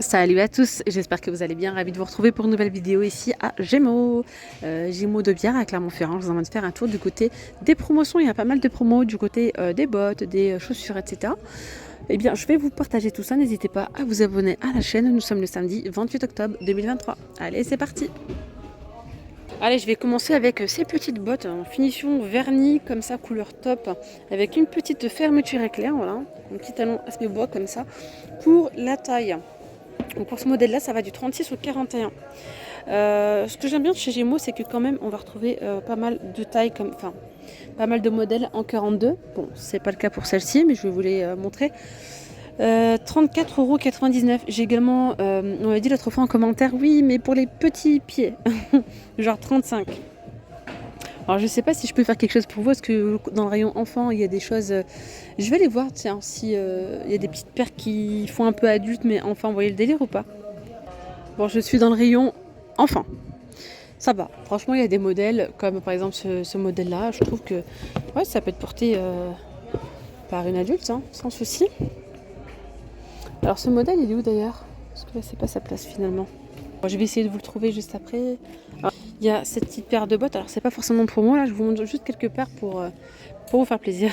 Salut à tous, j'espère que vous allez bien, ravi de vous retrouver pour une nouvelle vidéo ici à Gémeaux. Gémeaux de Bière à Clermont-Ferrand. Je vous emmène faire un tour du côté des promotions. Il y a pas mal de promos du côté des bottes, des chaussures, etc. Eh bien, je vais vous partager tout ça. N'hésitez pas à vous abonner à la chaîne. Nous sommes le samedi 28 octobre 2023. Allez, c'est parti. Allez, je vais commencer avec ces petites bottes en finition vernis comme ça, couleur top, avec une petite fermeture éclair, voilà, un petit talon aspect bois comme ça, pour la taille. Donc pour ce modèle-là, ça va du 36 au 41. Ce que j'aime bien chez Gémeaux, c'est que quand même, on va retrouver pas mal de tailles, enfin, pas mal de modèles en 42. Bon, c'est pas le cas pour celle-ci, mais je vais vous les montrer. 34,99 €. J'ai également, on m'a dit l'autre fois en commentaire, oui, mais pour les petits pieds, genre 35. Alors je sais pas si je peux faire quelque chose pour vous, parce que dans le rayon enfant, il y a des choses... je vais aller voir, tiens, si il y a des petites paires qui font un peu adulte, mais enfin, vous voyez le délire ou pas? Bon, je suis dans le rayon enfant. Ça va. Franchement, il y a des modèles, comme par exemple ce modèle-là. Je trouve que ouais, ça peut être porté par une adulte, hein, sans souci. Alors ce modèle, il est où d'ailleurs? Parce que là, c'est pas sa place finalement. Bon, je vais essayer de vous le trouver juste après. Alors, il y a cette petite paire de bottes. Alors, c'est pas forcément pour moi. Là, je vous montre juste quelques paires pour vous faire plaisir.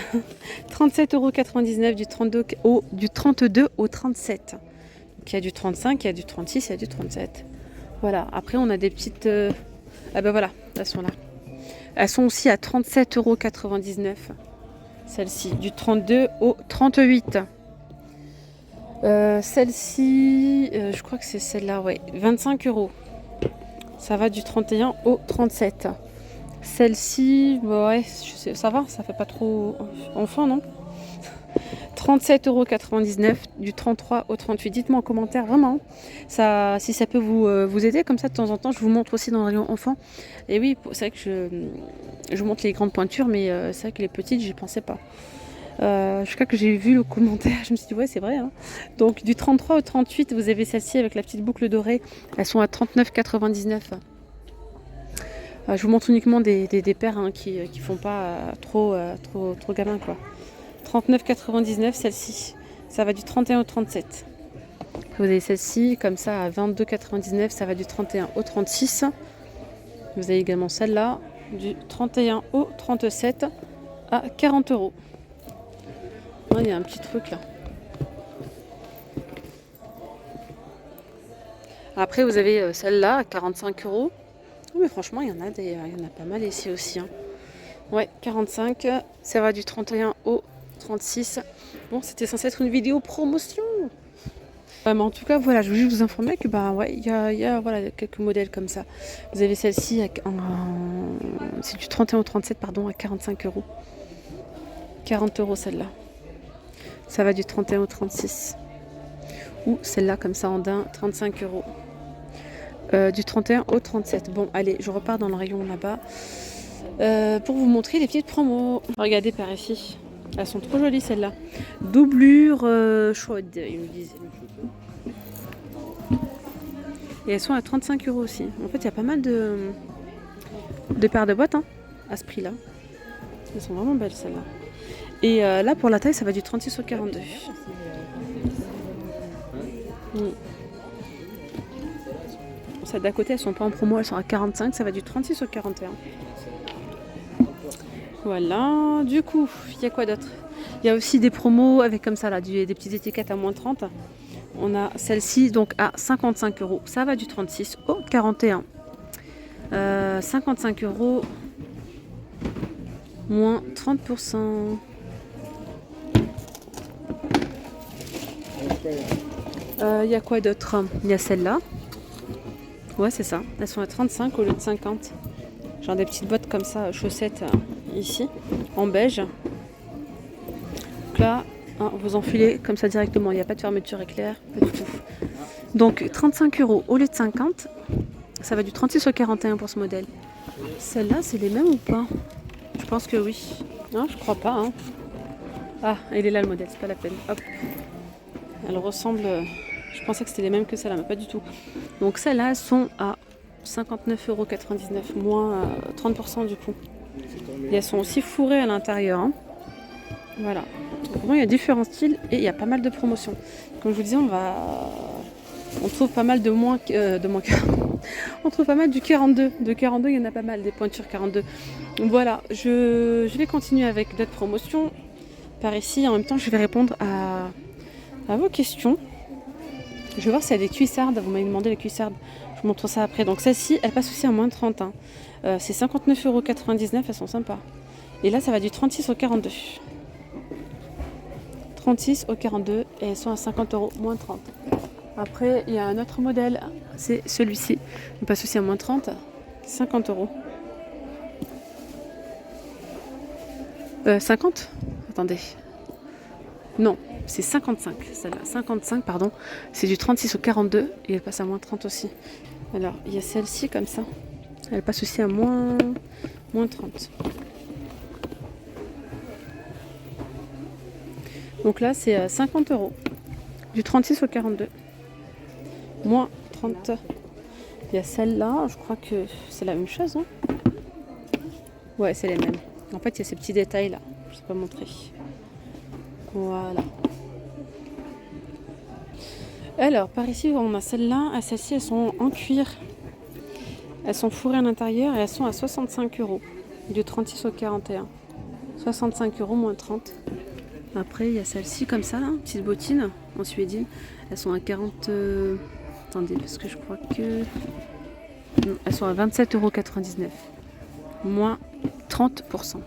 37,99 € du 32 au 37. Donc, il y a du 35, il y a du 36, il y a du 37. Voilà. Après, on a des petites... Ah ben voilà, elles sont là. Elles sont aussi à 37,99 €. Celle-ci, du 32 au 38. Celle-ci, je crois que c'est celle-là, ouais, 25 €. Ça va du 31 au 37. Celle-ci, bah ouais, je sais, ça va, ça fait pas trop enfant, non? 37,99 € du 33 au 38. Dites-moi en commentaire, vraiment, ça, si ça peut vous aider. Comme ça, de temps en temps, je vous montre aussi dans le rayon enfant. Et oui, c'est vrai que je vous montre les grandes pointures, mais c'est vrai que les petites, j'y pensais pas. Je crois que j'ai vu le commentaire, je me suis dit ouais c'est vrai, hein. Donc du 33 au 38, vous avez celle-ci avec la petite boucle dorée, elles sont à 39,99 €. Je vous montre uniquement des paires, hein, qui font pas trop gamin quoi. 39,99 € celle-ci, ça va du 31 au 37. Vous avez celle-ci comme ça à 22,99 €, ça va du 31 au 36. Vous avez également celle-là du 31 au 37 à 40 €. Il y a un petit truc là. Après, vous avez celle-là à 45 €. Oh, mais franchement, il y en a pas mal ici aussi, hein. Ouais, 45. Ça va du 31 au 36. Bon, c'était censé être une vidéo promotion. Mais en tout cas, voilà, je voulais juste vous informer que bah ouais, il y a voilà, quelques modèles comme ça. Vous avez celle-ci c'est du 31 au 37, pardon, à 45 €. 40 € celle-là. Ça va du 31 au 36. Ou celle-là, comme ça en daim, 35 €. Du 31 au 37. Bon, allez, je repars dans le rayon là-bas pour vous montrer les petites promos. Regardez par ici. Elles sont trop jolies, celles-là. Doublure chaude, ils me disent. Et elles sont à 35 € aussi. En fait, il y a pas mal de paires de bottes, hein, à ce prix-là. Elles sont vraiment belles, celles-là. Et là, pour la taille, ça va du 36 au 42. Celles d'à côté, elles sont pas en promo, elles sont à 45, ça va du 36 au 41. Voilà, du coup, il y a quoi d'autre? Il y a aussi des promos avec comme ça, là, des petites étiquettes à moins 30. On a celle-ci, donc à 55 €. Ça va du 36 au 41. 55 €, moins 30%. Il y a quoi d'autre? Il y a celle-là. Ouais, c'est ça. Elles sont à 35 au lieu de 50. Genre des petites bottes comme ça, chaussettes ici, en beige. Donc là, hein, vous enfilez comme ça directement. Il n'y a pas de fermeture éclair, pas du tout. Donc 35 € au lieu de 50. Ça va du 36 au 41 pour ce modèle. Celles-là, c'est les mêmes ou pas? Je pense que oui. Non, je crois pas, hein. Ah, il est là le modèle, c'est pas la peine. Hop. Elle ressemble... Je pensais que c'était les mêmes que celle-là, mais pas du tout. Donc celles-là, elles sont à 59,99 €, moins 30% du coup. Et elles sont aussi fourrées à l'intérieur, hein. Voilà. Donc, vraiment, il y a différents styles et il y a pas mal de promotions. Comme je vous disais, on va On trouve pas mal de moins, on trouve pas mal du 42. De 42, il y en a pas mal, des pointures 42. Voilà, je vais continuer avec d'autres promotions par ici. En même temps, je vais répondre à vos questions. Je vais voir s'il y a des cuissardes. Vous m'avez demandé les cuissardes. Je vous montre ça après. Donc celle-ci, elle passe aussi à moins de 30. Hein. C'est 59,99 €. Elles sont sympas. Et là, ça va du 36 au 42. 36 au 42 et elles sont à 50 €, moins 30. Après, il y a un autre modèle, c'est celui-ci. Il passe aussi à moins 30, 50 €. 50 ? Attendez. Non, c'est 55, celle-là. 55, pardon. C'est du 36 au 42 et elle passe à moins 30 aussi. Alors, il y a celle-ci comme ça. Elle passe aussi à moins 30. Donc là, c'est 50 €. Du 36 au 42. Moins 30. Il y a celle-là, je crois que c'est la même chose. Hein, ouais, c'est les mêmes. En fait, il y a ces petits détails là. Je ne sais pas montrer. Voilà. Alors, par ici, on a celle-là. Celles-ci, elles sont en cuir. Elles sont fourrées à l'intérieur et elles sont à 65 €. Du 36 au 41. 65 € moins 30. Après, il y a celle-ci comme ça, là, petites bottines en suédine. Elles sont à 40... Attendez, parce que je crois que... Non, elles sont à 27,99 €. Moins 30%.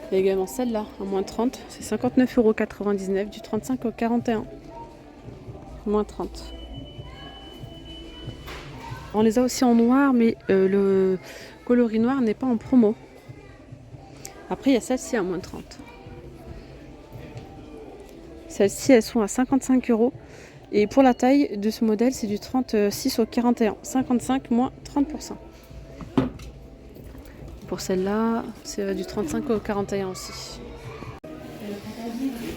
Il y a également celle-là, à moins 30. C'est 59,99 € du 35 au 41. Moins 30. On les a aussi en noir, mais le coloris noir n'est pas en promo. Après, il y a celle-ci à moins 30. Celles-ci, elles sont à 55 €. Et pour la taille de ce modèle, c'est du 36 au 41. 55 moins 30%. Pour celle-là, c'est du 35 au 41 aussi.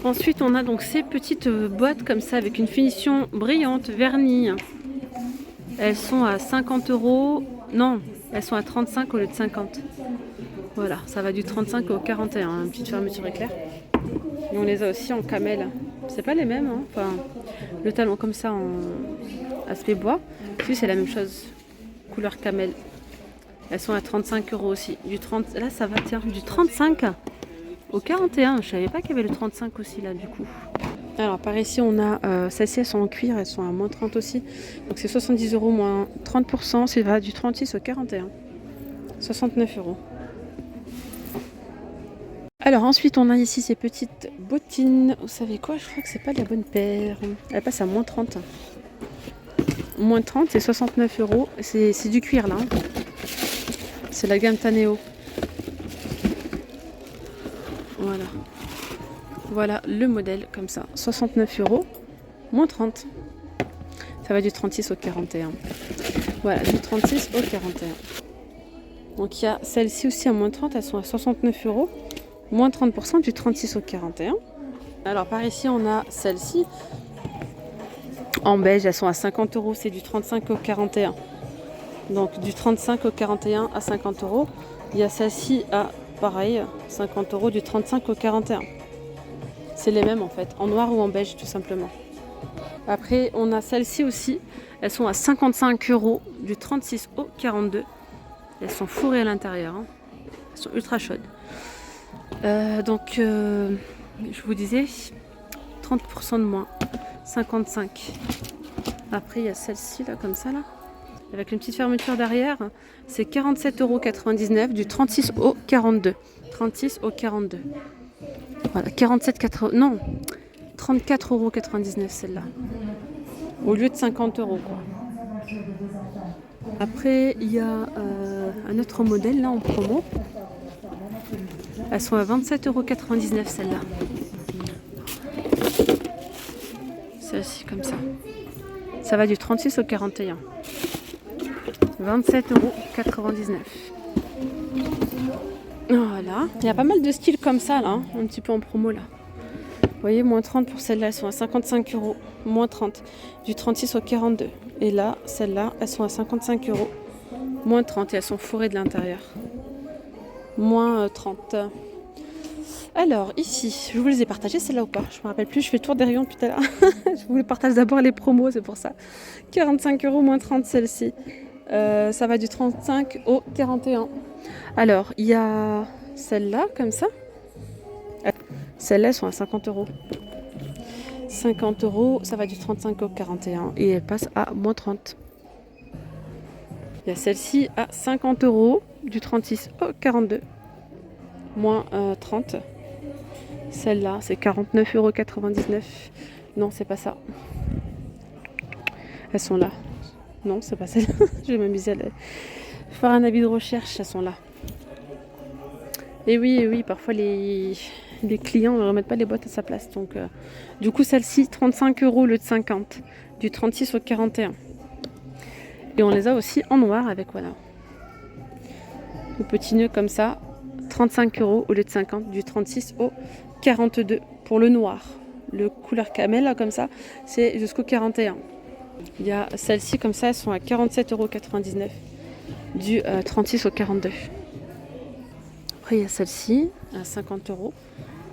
Ensuite, on a donc ces petites boîtes comme ça avec une finition brillante, vernie. Elles sont à 50 €. Non, elles sont à 35 au lieu de 50. Voilà, ça va du 35 au 41. Une petite fermeture éclair. Et on les a aussi en camel. C'est pas les mêmes, hein. Enfin, le talon comme ça en aspect bois. Puis c'est la même chose, couleur camel. Elles sont à 35 € aussi. Du 30, là ça va, tiens, du 35 au 41. Je savais pas qu'il y avait le 35 aussi là du coup. Alors par ici on a celles-ci, elles sont en cuir, elles sont à moins 30 aussi. Donc c'est 70 € moins 30%. Ça va du 36 au 41. 69 €. Alors ensuite on a ici ces petites bottines. Vous savez quoi, je crois que c'est pas la bonne paire. Elle passe à moins 30. Moins 30, c'est 69 €. C'est du cuir là. Hein. C'est la gamme Taneo. Voilà. Voilà le modèle comme ça. 69 €. Moins 30. Ça va du 36 au 41. Voilà, du 36 au 41. Donc il y a celle-ci aussi à moins 30. Elles sont à 69 €. Moins 30% du 36 au 41. Alors par ici on a celle-ci. En beige, elles sont à 50 €. C'est du 35 au 41. Donc du 35 au 41 à 50 €. Il y a celle-ci à pareil, 50 € du 35 au 41. C'est les mêmes en fait, en noir ou en beige tout simplement. Après on a celle-ci aussi. Elles sont à 55 € du 36 au 42. Elles sont fourrées à l'intérieur. Hein. Elles sont ultra chaudes. Je vous disais 30% de moins. 55. Après il y a celle-ci là comme ça là. Avec une petite fermeture derrière, c'est 47,99 € du 36 au 42. 36 au 42. Voilà, 47,80 non, 34,99 € celle-là. Au lieu de 50 € quoi. Après, il y a un autre modèle là en promo. Elles sont à 27,99 € celle-là. Celle-ci comme ça. Ça va du 36 au 41. 27,99 €. Voilà. Il y a pas mal de styles comme ça là, hein, un petit peu en promo là. Vous voyez, moins 30 pour celle-là, elles sont à 55 €. Moins 30 du 36 au 42. Et là, celles-là, elles sont à 55 €. Moins 30 et elles sont fourrées de l'intérieur. Moins 30. Alors, ici, je vous les ai partagés, celle-là ou pas? Je me rappelle plus, je fais le tour des rayons tout à l'heure. Je vous les partage d'abord les promos, c'est pour ça. 45 euros moins 30 celle-ci. Ça va du 35 au 41. Alors, il y a celle-là, comme ça. Celles-là, elles sont à 50 euros. 50 euros, ça va du 35 au 41 et elle passe à moins 30. Il y a celle-ci à 50 euros, du 36 au 42, moins 30. Celle-là, c'est 49,99 €. Non, c'est pas ça. Elles sont là. Non, c'est pas celle-là. Je vais m'amuser à faire un avis de recherche. Elles sont là. Et oui, parfois les clients ne remettent pas les boîtes à sa place. Donc, du coup, celle-ci, 35 euros au lieu de 50, du 36 au 41. Et on les a aussi en noir avec, voilà, le petit nœud comme ça, 35 euros au lieu de 50, du 36 au 42 pour le noir. Le couleur camel, là, comme ça, c'est jusqu'au 41. Il y a celles-ci comme ça, elles sont à 47,99 €, du 36 au 42. Après, il y a celle-ci à 50 euros.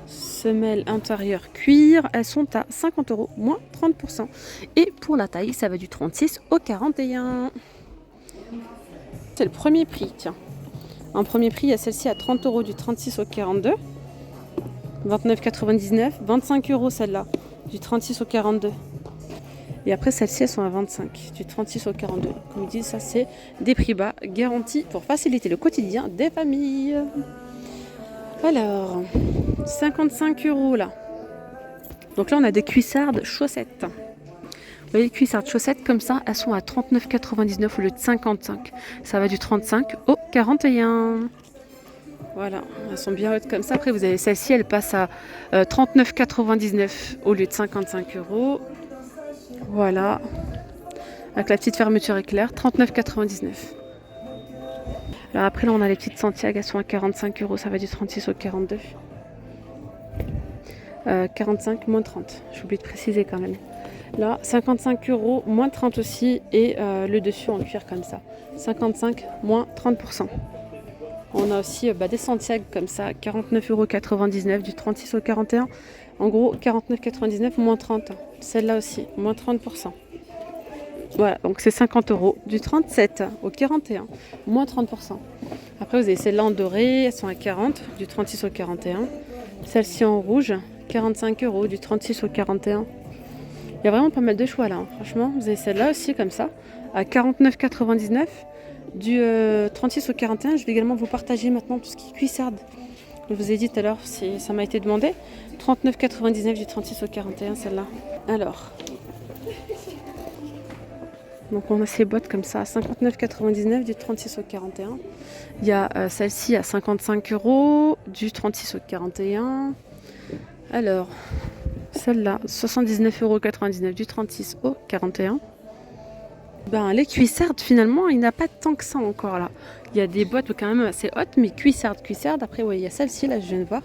Semelle intérieure cuir, elles sont à 50 euros, moins 30%. Et pour la taille, ça va du 36 au 41. C'est le premier prix, tiens. En premier prix, il y a celle-ci à 30 euros, du 36 au 42. 29,99. 25 euros celle-là, du 36 au 42. Et après, celles-ci, elles sont à 25, du 36 au 42. Comme je dis, ça, c'est des prix bas garantis pour faciliter le quotidien des familles. Alors, 55 euros là. Donc là, on a des cuissardes chaussettes. Vous voyez, les cuissardes chaussettes comme ça, elles sont à 39,99 au lieu de 55. Ça va du 35 au 41. Voilà, elles sont bien hautes comme ça. Après, vous avez celle-ci, elle passe à 39,99 au lieu de 55 euros. Voilà, avec la petite fermeture éclair, 39,99. Alors après, là, on a les petites Santiago, elles sont à 45 euros. Ça va du 36 au 42. 45 moins 30. J'ai oublié de préciser quand même. Là, 55 euros moins 30 aussi. Et le dessus en cuir comme ça. 55 moins 30%. On a aussi des Santiago comme ça. 49,99 €, du 36 au 41. En gros, 49,99 moins 30. Celle-là aussi, moins 30%. Voilà, donc c'est 50 euros, du 37 au 41, moins 30%. Après, vous avez celles-là en doré, elles sont à 40, du 36 au 41. Celle-ci en rouge, 45 euros, du 36 au 41. Il y a vraiment pas mal de choix là, hein. Franchement. Vous avez celle-là aussi comme ça, à 49,99, du 36 au 41. Je vais également vous partager maintenant tout ce qui est cuissarde. Je vous ai dit tout à l'heure, ça m'a été demandé. 39,99 du 36 au 41, celle-là. Alors, donc on a ces boîtes comme ça à 59,99 du 36 au 41. Il y a celle-ci à 55 euros du 36 au 41. Alors, celle-là, 79,99 € du 36 au 41. Les cuissardes, finalement, il n'y a pas tant que ça encore là. Il y a des boîtes quand même assez hautes, mais cuissardes. Après, ouais, il y a celle-ci, là, je viens de voir.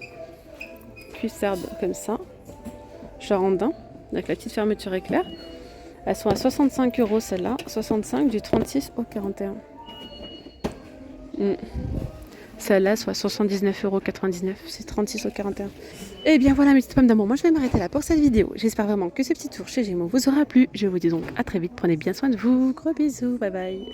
Cuissardes comme ça, Charandin, avec la petite fermeture éclair. Elles sont à 65 euros celle-là, 65 du 36 au 41. Celle-là, soit 79,99 €, c'est 36 au 41. Et bien voilà mes petites pommes d'amour, moi je vais m'arrêter là pour cette vidéo. J'espère vraiment que ce petit tour chez Gémeaux vous aura plu. Je vous dis donc à très vite, prenez bien soin de vous. Gros bisous, bye bye.